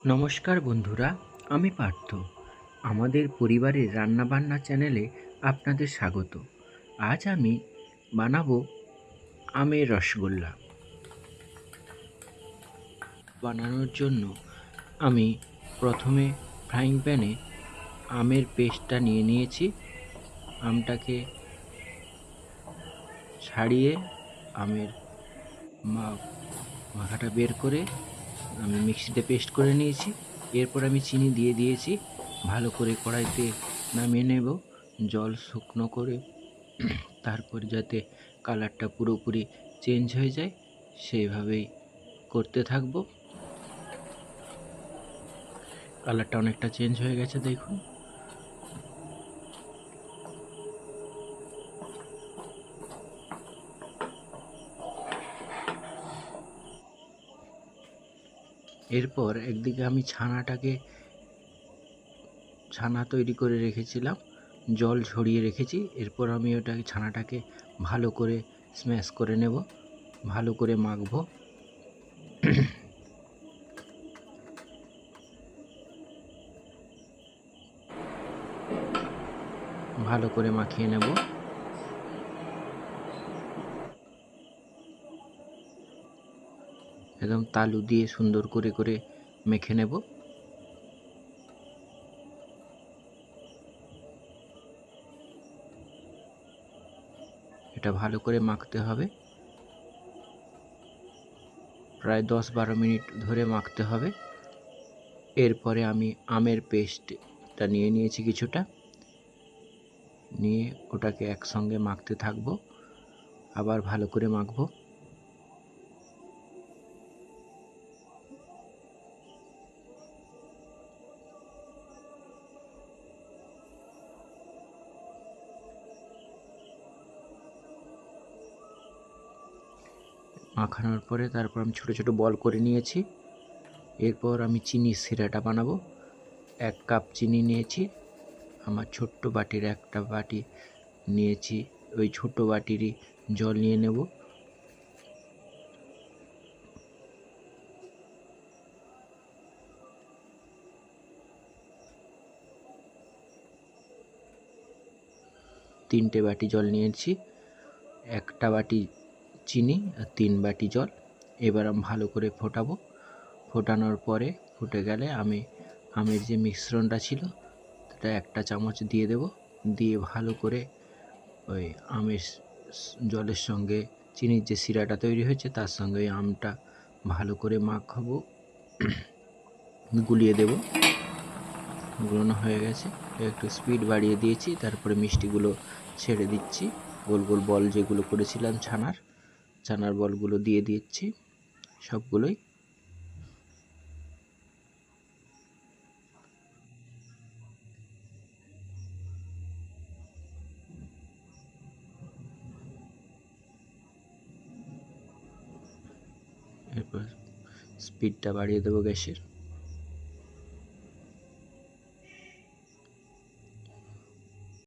নমস্কার বন্ধুরা, আমি পার্থ। আমাদের পরিবারের রান্নাবান্না চ্যানেলে আপনাদের স্বাগত। আজ আমি বানাবো আমের রসগোল্লা। বানানোর জন্য আমি প্রথমে ফ্রাইং প্যানে আমের পেস্টটা নিয়ে নিয়েছি। আমটাকে ছাড়িয়ে আমের মাখাটা বের করে আমি মিক্সিতে পেস্ট করে নিয়েছি। এরপর আমি চিনি দিয়ে দিয়েছি। ভালো করে কড়াইতে নামিয়ে নেব, জল শুকনো করে। তারপর যাতে কালারটা পুরোপুরি চেঞ্জ হয়ে যায় সেইভাবেই করতে থাকব। কালারটা অনেকটা চেঞ্জ হয়ে গেছে, দেখুন। এরপর একদিকে আমি ছানা তৈরি করে রেখেছিলাম, জল ঝরিয়ে রেখেছি। এরপর আমি ছানাটাকে ভালো করে স্ম্যাশ করে নেব, ভালো করে মাখবো। ভালো করে মাখিয়ে নেব। একদম তালু দিয়ে সুন্দর করে করে মেখে নেব। এটা ভালো করে মাখতে হবে, প্রায় 10-12 মিনিট ধরে মাখতে হবে। এরপরে আমি আমের পেস্টটা নিয়ে নিয়েছি কিছুটা, নিয়ে ওটাকে একসঙ্গে মাখতে থাকবো, আবার ভালো করে মাখবো। মাখানোর পরে তারপর আমি ছোট ছোট বল করে নিয়েছি। এরপর আমি চিনির সিরাটা বানাবো। 1 কাপ চিনি নিয়েছি, আমার ছোট্ট বাটির 1টা বাটি নিয়েছি। ওই ছোট বাটিরই জল নিয়ে নেব। তিনটে বাটি জল নিয়েছি, 1টা বাটি চিনি আর 3 বাটি জল। এবার আমি ভালো করে ফোটাবো। ফোটানোর পরে ফুটে গেলে আমি আমের যে মিশ্রণটা ছিল সেটা 1টা চামচ দিয়ে দেব। দিয়ে ভালো করে ওই আমের জলের সঙ্গে চিনির যে সিরাটা তৈরি হয়েছে তার সঙ্গে ওই আমটা ভালো করে মাখাবো, গুলিয়ে দেব। গুলানো হয়ে গেছে, একটু স্পিড বাড়িয়ে দিয়েছি। তারপরে মিষ্টিগুলো ছেড়ে দিচ্ছি, গোল গোল বল যেগুলো করেছিলাম ছানার বলগুলো দিয়ে দিচ্ছি সবগুলোই। এরপর স্পিডটা বাড়িয়ে দেবো গ্যাসের।